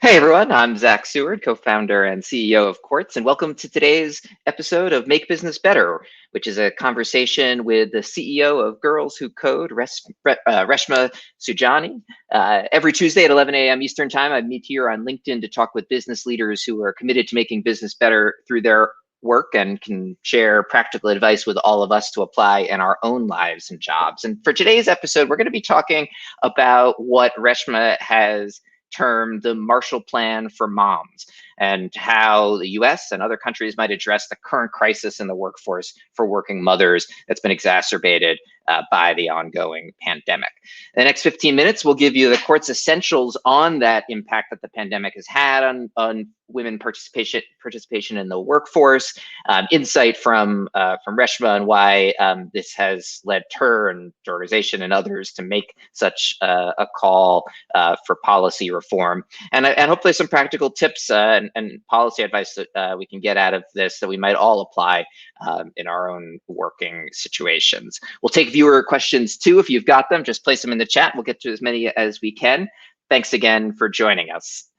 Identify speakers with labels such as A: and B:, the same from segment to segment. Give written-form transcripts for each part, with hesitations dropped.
A: Hey everyone, I'm Zach Seward, co-founder and CEO of Quartz, and welcome to today's episode of Make Business Better, which is a conversation with the CEO of Girls Who Code, Reshma Saujani. Every Tuesday at 11 a.m. Eastern Time, I meet here on LinkedIn to talk with business leaders who are committed to making business better through their work and can share practical advice with all of us to apply in our own lives and jobs. And for today's episode, we're going to be talking about what Reshma has termed the Marshall Plan for Moms and how the US and other countries might address the current crisis in the workforce for working mothers that's been exacerbated by the ongoing pandemic. In the next 15 minutes, we'll give you the Quartz essentials on that impact that the pandemic has had on women participation in the workforce, insight from Reshma and why this has led her and the organization and others to make such a call for policy reform, and hopefully some practical tips and policy advice that we can get out of this that we might all apply in our own working situations. We'll take viewer questions too. If you've got them, just place them in the chat. We'll get to as many as we can. Thanks again for joining us.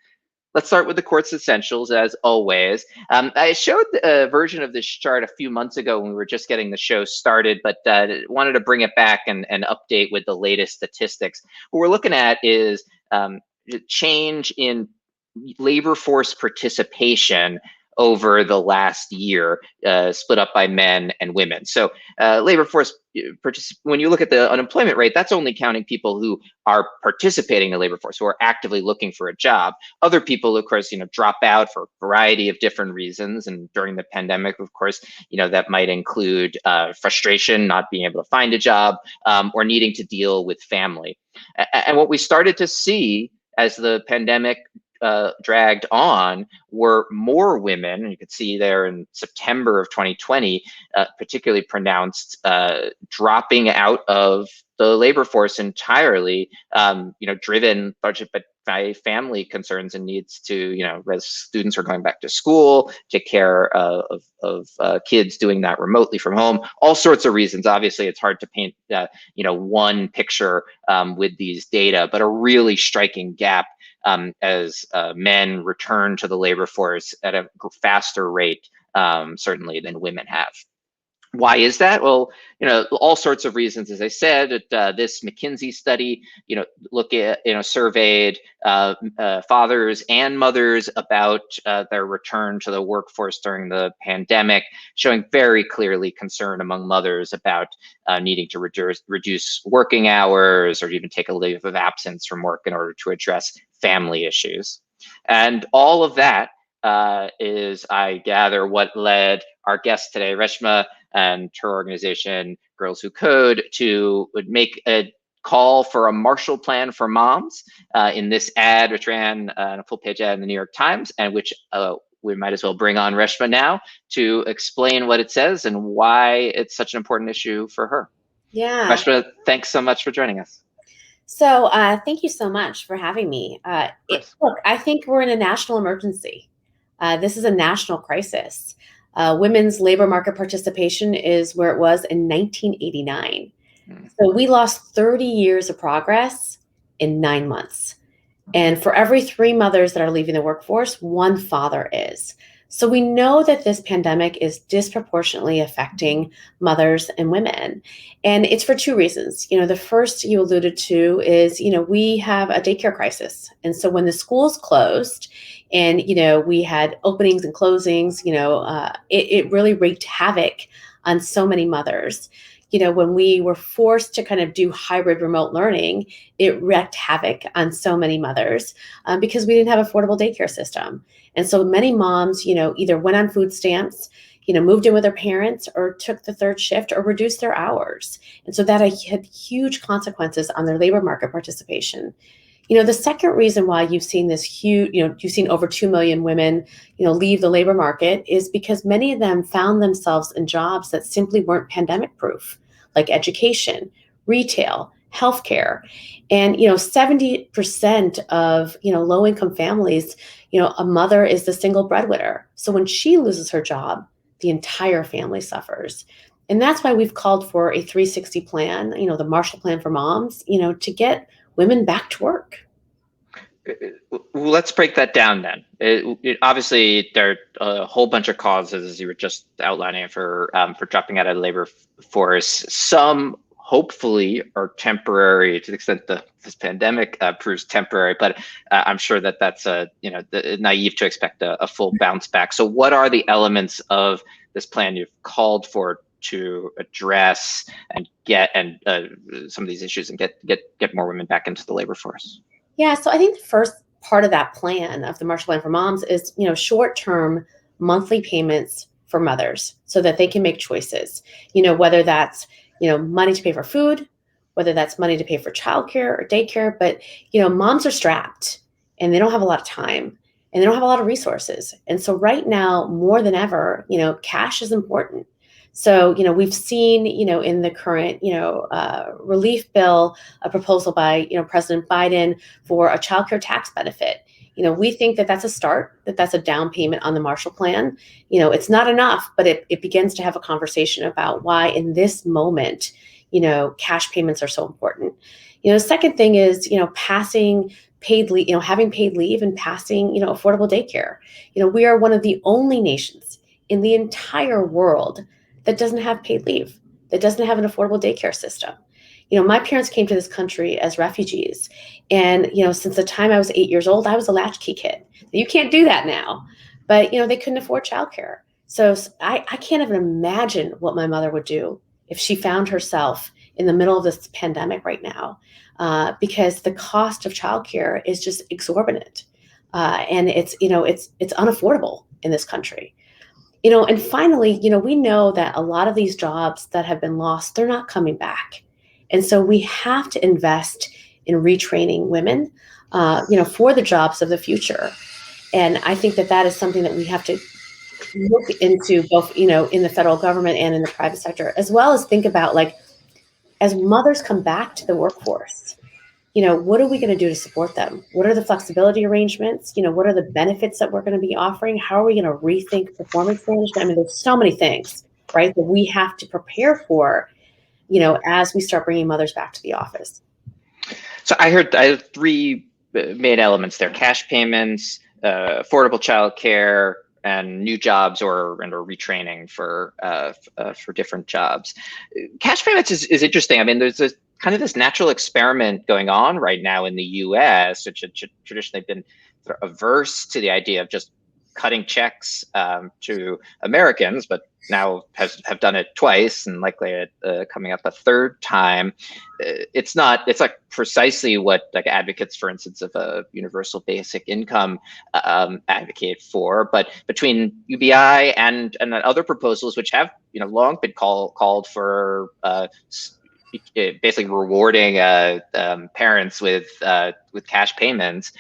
A: Let's start with the Quartz essentials, as always. I showed a version of this chart a few months ago when we were just getting the show started, but wanted to bring it back and update with the latest statistics. What we're looking at is change in labor force participation over the last year, split up by men and women. So labor force, when you look at the unemployment rate, that's only counting people who are participating in the labor force, who are actively looking for a job. Other people, of course, drop out for a variety of different reasons. And during the pandemic, of course, that might include frustration, not being able to find a job, or needing to deal with family. And what we started to see as the pandemic dragged on were more women, and you could see there in September of 2020, particularly pronounced, dropping out of the labor force entirely, driven by family concerns and needs to, as students are going back to school, take care of kids doing that remotely from home, all sorts of reasons. Obviously, it's hard to paint, one picture with these data, but a really striking gap as men return to the labor force at a faster rate, certainly, than women have. Why is that? Well, all sorts of reasons. As I said, this McKinsey study, surveyed fathers and mothers about their return to the workforce during the pandemic, showing very clearly concern among mothers about needing to reduce working hours or even take a leave of absence from work in order to address family issues. And all of that is, I gather, what led our guest today, Reshma, and her organization, Girls Who Code, to make a call for a Marshall Plan for Moms in this ad, which ran a full-page ad in the New York Times, and which we might as well bring on Reshma now to explain what it says and why it's such an important issue for her.
B: Yeah.
A: Reshma, thanks so much for joining us.
B: So thank you so much for having me. Look, I think we're in a national emergency. This is a national crisis. Women's labor market participation is where it was in 1989. So we lost 30 years of progress in 9 months. And for every 3 mothers that are leaving the workforce, 1 father is. So we know that this pandemic is disproportionately affecting mothers and women. And it's for 2 reasons. The first you alluded to is, we have a daycare crisis. And so when the schools closed and, we had openings and closings, it really wreaked havoc on so many mothers. When we were forced to kind of do hybrid remote learning, it wreaked havoc on so many mothers because we didn't have affordable daycare system. And so many moms, either went on food stamps, moved in with their parents or took the 3rd shift or reduced their hours. And so that had huge consequences on their labor market participation. The second reason why you've seen this huge, you've seen over 2 million women, leave the labor market is because many of them found themselves in jobs that simply weren't pandemic proof, like education, retail, healthcare. And, 70% of, low-income families, a mother is the single breadwinner. So when she loses her job, the entire family suffers. And that's why we've called for a 360 plan, the Marshall Plan for Moms, to get women back to work.
A: Well, let's break that down then. Obviously, there are a whole bunch of causes, as you were just outlining, for dropping out of the labor force. Some hopefully are temporary to the extent that this pandemic proves temporary, but I'm sure that that's naive to expect a full bounce back. So what are the elements of this plan you've called for to address and get some of these issues and get more women back into the labor force?
B: Yeah, so I think the first part of that plan of the Marshall Plan for Moms is, short-term monthly payments for mothers so that they can make choices. Whether that's, money to pay for food, whether that's money to pay for childcare or daycare, but moms are strapped and they don't have a lot of time and they don't have a lot of resources. And so right now, more than ever, cash is important. So, we've seen, in the current, relief bill, a proposal by, President Biden for a childcare tax benefit. We think that that's a start, that's a down payment on the Marshall Plan. It's not enough, but it begins to have a conversation about why in this moment, cash payments are so important. Second thing is, passing paid leave, having paid leave and passing, affordable daycare. We are one of the only nations in the entire world that doesn't have paid leave, that doesn't have an affordable daycare system. My parents came to this country as refugees. And, since the time I was 8 years old, I was a latchkey kid. You can't do that now. But, they couldn't afford childcare. So I can't even imagine what my mother would do if she found herself in the middle of this pandemic right now, because the cost of childcare is just exorbitant. And it's unaffordable in this country. And finally, we know that a lot of these jobs that have been lost, they're not coming back. And so we have to invest in retraining women, for the jobs of the future. And I think that is something that we have to look into both, in the federal government and in the private sector, as well as think about, like, as mothers come back to the workforce, what are we going to do to support them? What are the flexibility arrangements? What are the benefits that we're going to be offering? How are we going to rethink performance management? I mean, there's so many things, right, that we have to prepare for, as we start bringing mothers back to the office.
A: So I had three main elements there: cash payments, affordable childcare, and new jobs or retraining for different jobs. Cash payments is interesting. I mean, there's a kind of this natural experiment going on right now in the U.S., which had traditionally been averse to the idea of just cutting checks to Americans, but now have done it twice and likely coming up a third time. It's like precisely what like advocates, for instance, of a universal basic income advocate for. But between UBI and other proposals, which have long been called for basically rewarding parents with cash payments,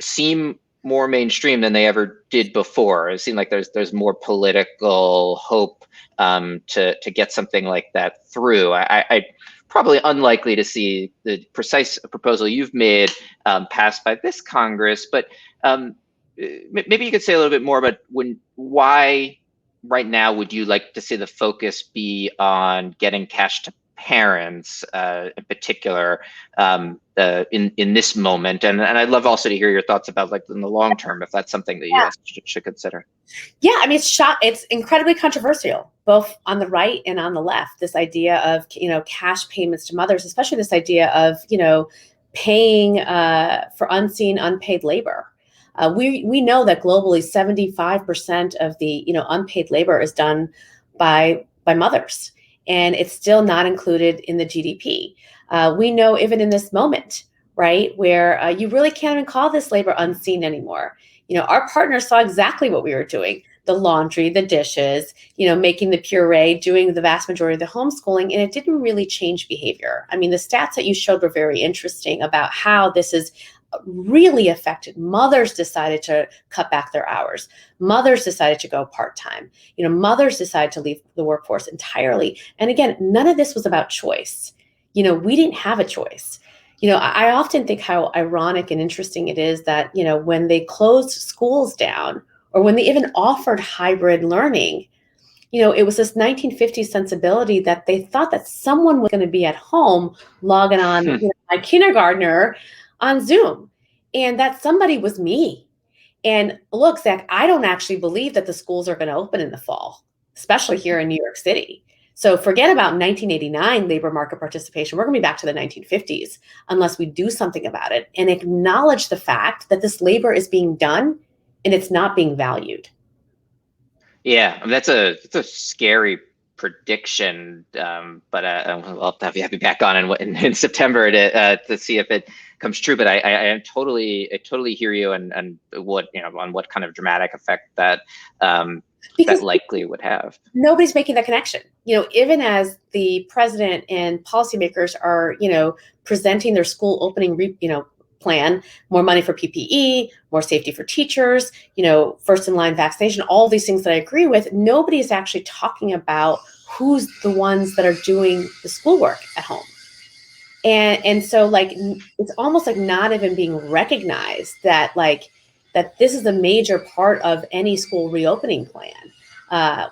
A: seem more mainstream than they ever did before. It seems like there's more political hope to get something like that through. I probably unlikely to see the precise proposal you've made passed by this Congress, but maybe you could say a little bit more about why right now would you like to see the focus be on getting cash to parents in particular in this moment, and I'd love also to hear your thoughts about, like, in the long term, if that's something that you guys should consider.
B: Yeah, I mean, it's incredibly controversial, both on the right and on the left. This idea of cash payments to mothers, especially this idea of paying for unseen, unpaid labor. We know that globally 75% of the unpaid labor is done by mothers. And it's still not included in the GDP. We know even in this moment, right, where you really can't even call this labor unseen anymore. Our partners saw exactly what we were doing: the laundry, the dishes, making the puree, doing the vast majority of the homeschooling, and it didn't really change behavior. I mean, the stats that you showed were very interesting about how this is really affected. Mothers decided to cut back their hours. Mothers decided to go part-time. Mothers decided to leave the workforce entirely. And again, none of this was about choice. We didn't have a choice. I often think how ironic and interesting it is that, when they closed schools down, or when they even offered hybrid learning, it was this 1950s sensibility that they thought that someone was going to be at home logging on, my kindergartner on Zoom. And that somebody was me. And look, Zach, I don't actually believe that the schools are going to open in the fall, especially here in New York City. So forget about 1989 labor market participation. We're going to be back to the 1950s unless we do something about it and acknowledge the fact that this labor is being done and it's not being valued.
A: Yeah, I mean, that's a scary prediction, but I'll have you back on in September to see if it comes true. But I totally hear you, and what on what kind of dramatic effect that that likely would have.
B: Nobody's making that connection. Even as the president and policymakers are presenting their school opening plan, more money for PPE, more safety for teachers, first in line vaccination, all these things that I agree with, nobody is actually talking about who's the ones that are doing the schoolwork at home. And so it's almost like not even being recognized that this is a major part of any school reopening plan.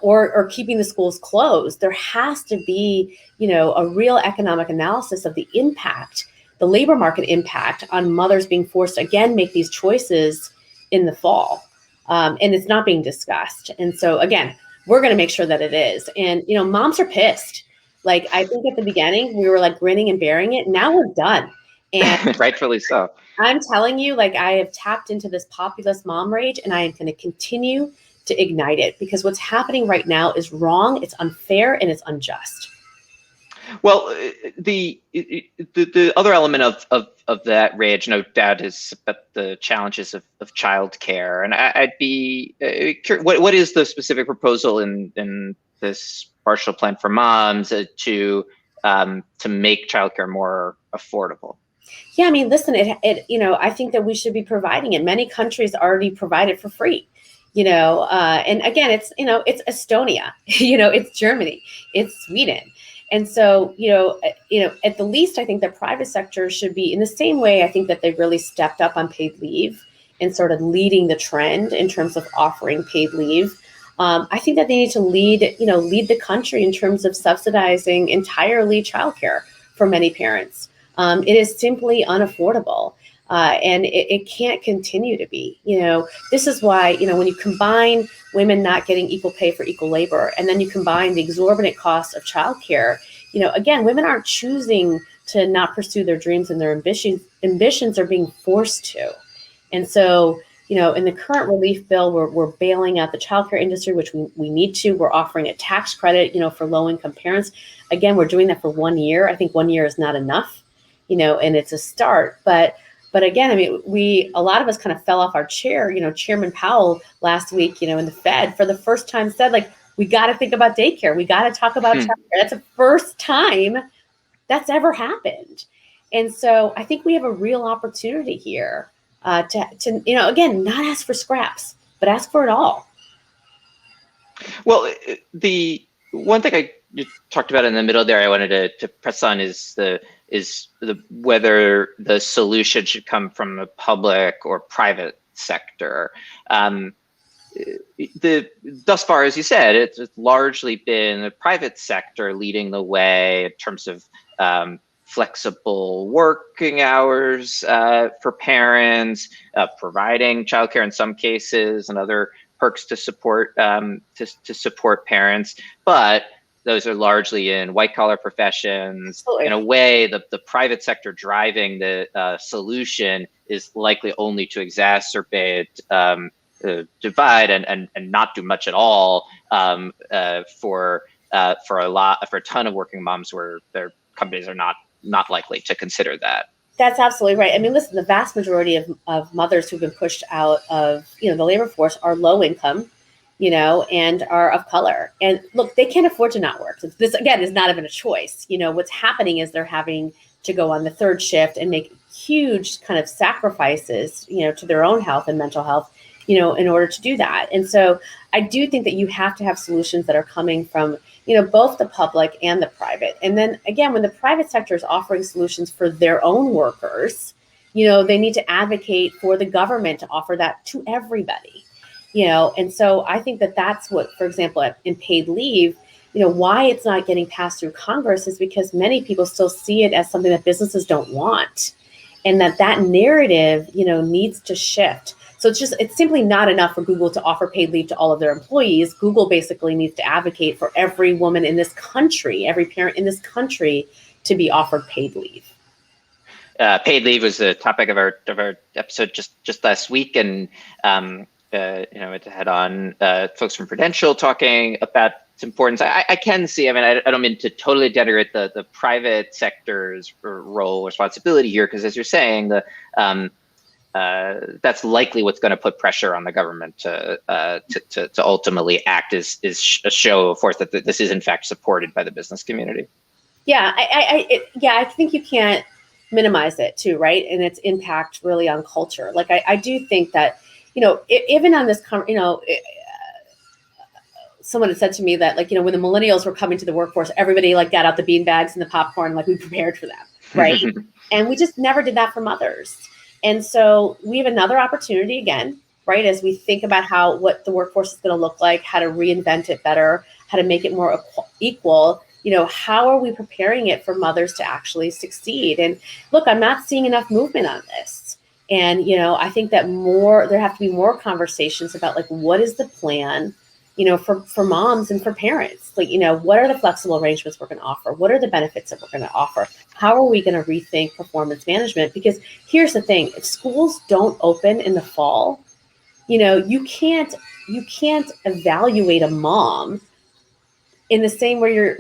B: Or keeping the schools closed. There has to be, a real economic analysis of the impact, the labor market impact on mothers being forced to, again, make these choices in the fall. And it's not being discussed. And so, again, we're going to make sure that it is. And, moms are pissed. I think at the beginning, we were grinning and bearing it. Now we're done. And
A: rightfully so.
B: I'm telling you, I have tapped into this populist mom rage, and I am going to continue to ignite it, because what's happening right now is wrong, it's unfair, and it's unjust.
A: Well, the other element of that rage, no doubt, is about the challenges of childcare. And I'd be curious, what is the specific proposal in this partial plan for moms to make childcare more affordable?
B: Yeah, I mean, listen, I think that we should be providing it. Many countries already provide it for free. And again, it's Estonia, it's Germany, it's Sweden. And so, at the least, I think the private sector should be in the same way. I think that they've really stepped up on paid leave and sort of leading the trend in terms of offering paid leave. I think that they need to lead the country in terms of subsidizing entirely childcare for many parents. It is simply unaffordable. And it can't continue to be. This is why, when you combine women not getting equal pay for equal labor, and then you combine the exorbitant cost of childcare, again, women aren't choosing to not pursue their dreams and their ambitions are being forced to. And so, in the current relief bill, we're bailing out the childcare industry, which we need to. We're offering a tax credit, for low-income parents. Again, we're doing that for 1 year. I think 1 year is not enough, and it's a start. But again, I mean, a lot of us kind of fell off our chair. Chairman Powell last week, in the Fed, for the first time said, we got to think about daycare. We got to talk about childcare. That's the first time that's ever happened. And so I think we have a real opportunity here to again, not ask for scraps, but ask for it all.
A: Well, the one thing you talked about in the middle there, I wanted to press on is whether the solution should come from the public or private sector. Thus far, as you said, it's largely been the private sector leading the way in terms of flexible working hours for parents, providing childcare in some cases, and other perks to support parents, but those are largely in white-collar professions. Absolutely. In a way, the private sector driving the solution is likely only to exacerbate the divide and not do much at all for a ton of working moms where their companies are not likely to consider that.
B: That's absolutely right. I mean, listen, the vast majority of mothers who've been pushed out of the labor force are low income, and are of color. And look, they can't afford to not work. This, again, is not even a choice. What's happening is they're having to go on the third shift and make huge kind of sacrifices, to their own health and mental health, in order to do that. And so I do think that you have to have solutions that are coming from, both the public and the private. And then again, when the private sector is offering solutions for their own workers, they need to advocate for the government to offer that to everybody. And so I think that that's what, for example, in paid leave, why it's not getting passed through Congress is because many people still see it as something that businesses don't want. and that narrative, needs to shift. So it's simply not enough for Google to offer paid leave to all of their employees. Google basically needs to advocate for every woman in this country, every parent in this country, to be offered paid leave.
A: Paid leave was the topic of our episode just last week, and it had on folks from Prudential talking about its importance. I can see. I mean, I don't mean to totally denigrate the private sector's role, responsibility here, because as you're saying, that's likely what's going to put pressure on the government to ultimately act as a show of force that this is in fact supported by the business community.
B: Yeah, I think you can't minimize it too, right? And its impact really on culture. Like I do think that, even on this, someone had said to me that, like, when the millennials were coming to the workforce, everybody like got out the bean bags and the popcorn, like we prepared for them, right? And we just never did that for mothers. And so we have another opportunity again, right? As we think about what the workforce is going to look like, how to reinvent it better, how to make it more equal. How are we preparing it for mothers to actually succeed? And look, I'm not seeing enough movement on this. And, I think that there have to be more conversations about, like, what is the plan, for moms and for parents? Like, what are the flexible arrangements we're going to offer? What are the benefits that we're going to offer? How are we going to rethink performance management? Because here's the thing, if schools don't open in the fall, you can't evaluate a mom in the same way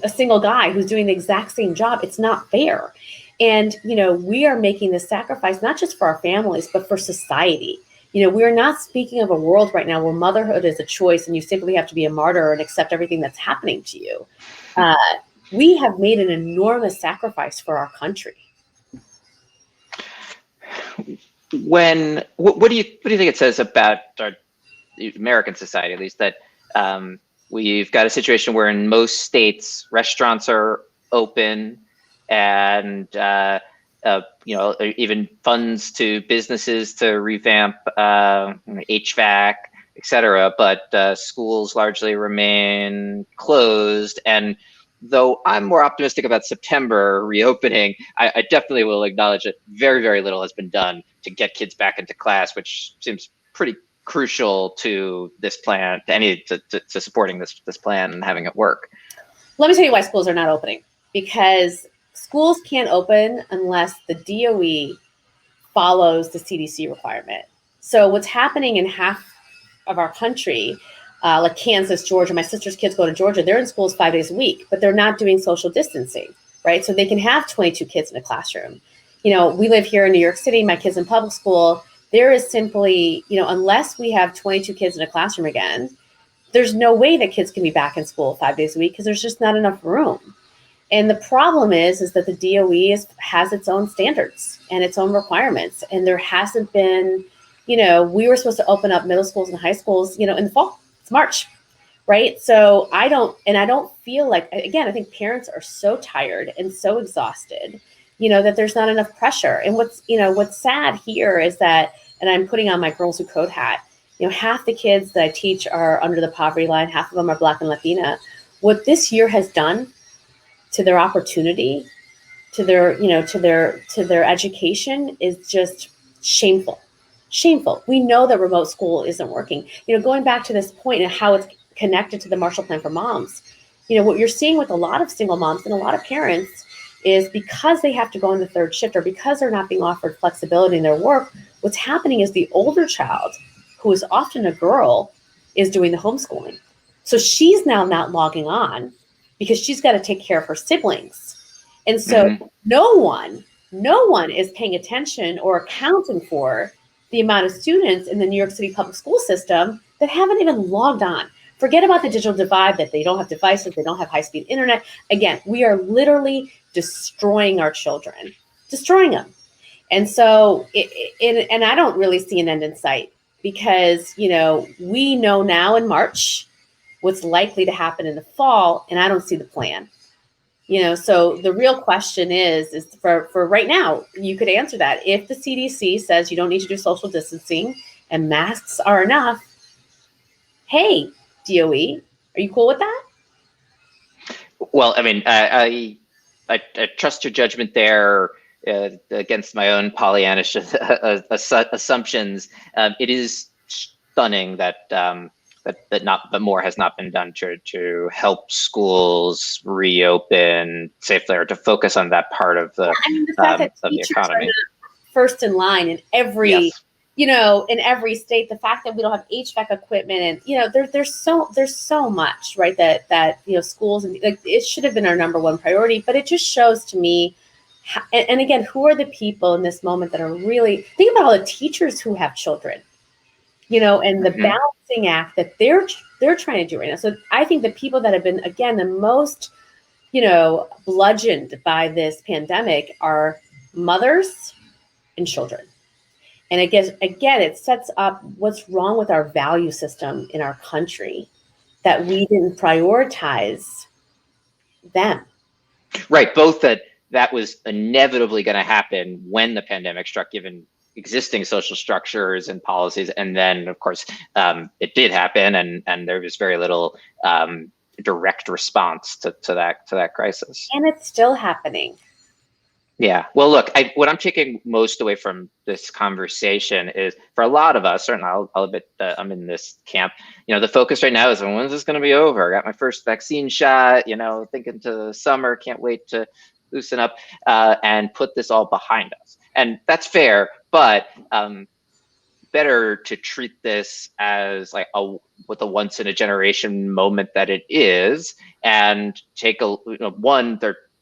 B: a single guy who's doing the exact same job. It's not fair. And, we are making this sacrifice, not just for our families, but for society. We are not speaking of a world right now where motherhood is a choice and you simply have to be a martyr and accept everything that's happening to you. We have made an enormous sacrifice for our country.
A: What do you think it says about our American society, at least, that we've got a situation where in most states restaurants are open, and even funds to businesses to revamp HVAC, et cetera, but schools largely remain closed. And though I'm more optimistic about September reopening, I definitely will acknowledge that very, very little has been done to get kids back into class, which seems pretty crucial to this plan, to supporting this plan and having it work.
B: Let me tell you why schools are not opening. Because schools can't open unless the DOE follows the CDC requirement. So what's happening in half of our country, like Kansas, Georgia, my sister's kids go to Georgia, they're in schools 5 days a week, but they're not doing social distancing, right? So they can have 22 kids in a classroom. We live here in New York City, my kids in public school. There is simply, unless we have 22 kids in a classroom again, there's no way that kids can be back in school 5 days a week because there's just not enough room. And the problem is that the DOE has its own standards and its own requirements. And there hasn't been, we were supposed to open up middle schools and high schools, in the fall. It's March, right? So I don't feel like, again, I think parents are so tired and so exhausted, that there's not enough pressure. And what's sad here is that, and I'm putting on my Girls Who Code hat, half the kids that I teach are under the poverty line, half of them are Black and Latina. What this year has done to their opportunity, to their education is just shameful. We know that remote school isn't working. Going back to this point and how it's connected to the Marshall Plan for moms, what you're seeing with a lot of single moms and a lot of parents is because they have to go on the third shift or because they're not being offered flexibility in their work, what's happening is the older child, who is often a girl, is doing the homeschooling. So she's now not logging on because she's got to take care of her siblings. And so no one is paying attention or accounting for the amount of students in the New York City public school system that haven't even logged on. Forget about the digital divide, that they don't have devices, they don't have high-speed internet. Again, we are literally destroying our children, destroying them. And so, and I don't really see an end in sight because, we know now in March what's likely to happen in the fall, and I don't see the plan. So the real question is for right now, you could answer that. If the CDC says you don't need to do social distancing and masks are enough, hey, DOE, are you cool with that?
A: Well, I mean, I trust your judgment there. against my own Pollyannish assumptions, it is stunning that that more has not been done to help schools reopen safely, or to focus on that part of the
B: the fact that
A: of the
B: teachers are
A: economy.
B: not first in line in every
A: Yes.
B: in every state, the fact that we don't have HVAC equipment, and there's so much, right, that schools, and like, it should have been our number one priority. But it just shows to me and again, who are the people in this moment that are really, think about all the teachers who have children, and the balancing act that they're trying to do right now. So I think the people that have been, again, the most bludgeoned by this pandemic are mothers and children. And I guess, again, it sets up what's wrong with our value system in our country, that we didn't prioritize them.
A: Right. Both that was inevitably going to happen when the pandemic struck, given existing social structures and policies. And then, of course, it did happen, and there was very little direct response to that crisis.
B: And it's still happening.
A: Yeah. Well, look, what I'm taking most away from this conversation is, for a lot of us, certainly I'll admit that I'm in this camp, the focus right now is on, when's this going to be over? I got my first vaccine shot, thinking to the summer, can't wait to loosen up and put this all behind us. And that's fair, but better to treat this as like with a once in a generation moment that it is, and take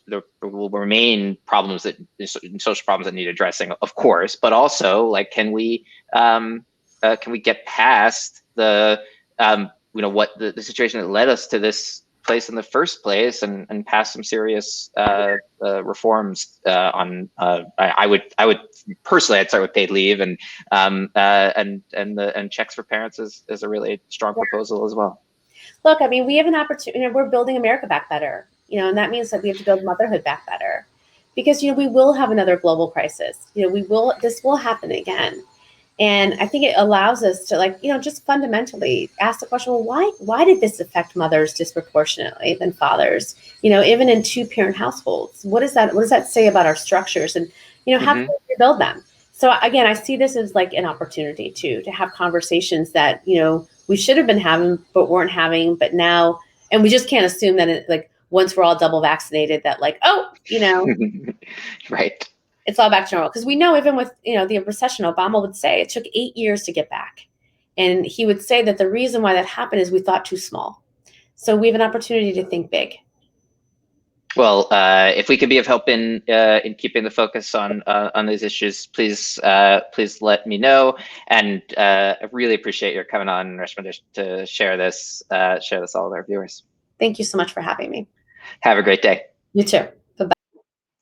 A: there will remain problems, social problems that need addressing, of course, but also, like, can we get past the what the situation that led us to this place in the first place, and pass some serious reforms on. I would personally, I'd start with paid leave, and checks for parents is a really strong proposal as well.
B: Look, I mean, we have an opportunity. We're building America back better. And that means that we have to build motherhood back better, because, we will have another global crisis. This will happen again. And I think it allows us to, just fundamentally ask the question, well, why did this affect mothers disproportionately than fathers? Even in 2-parent households, what does that say about our structures? And, how can we rebuild them? So again, I see this as like an opportunity to have conversations that, we should have been having, but weren't having, but now, and we just can't assume that once we're all double vaccinated, that right. It's all back to normal. Because we know, even with, the recession, Obama would say it took 8 years to get back. And he would say that the reason why that happened is we thought too small. So we have an opportunity to think big.
A: Well, if we can be of help in keeping the focus on these issues, please let me know. And I really appreciate your coming on, Reshma, to share this all with our viewers.
B: Thank you so much for having me.
A: Have a great day.
B: You too. Bye-bye.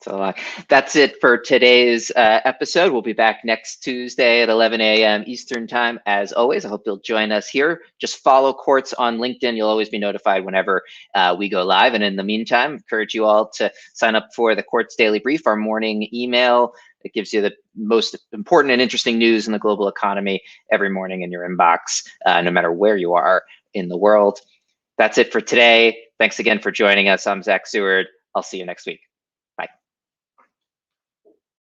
A: So that's it for today's episode. We'll be back next Tuesday at 11 a.m. Eastern time. As always, I hope you'll join us here. Just follow Quartz on LinkedIn. You'll always be notified whenever we go live. And in the meantime, I encourage you all to sign up for the Quartz Daily Brief, our morning email. It gives you the most important and interesting news in the global economy every morning in your inbox, no matter where you are in the world. That's it for today. Thanks again for joining us. I'm Zach Seward. I'll see you next week.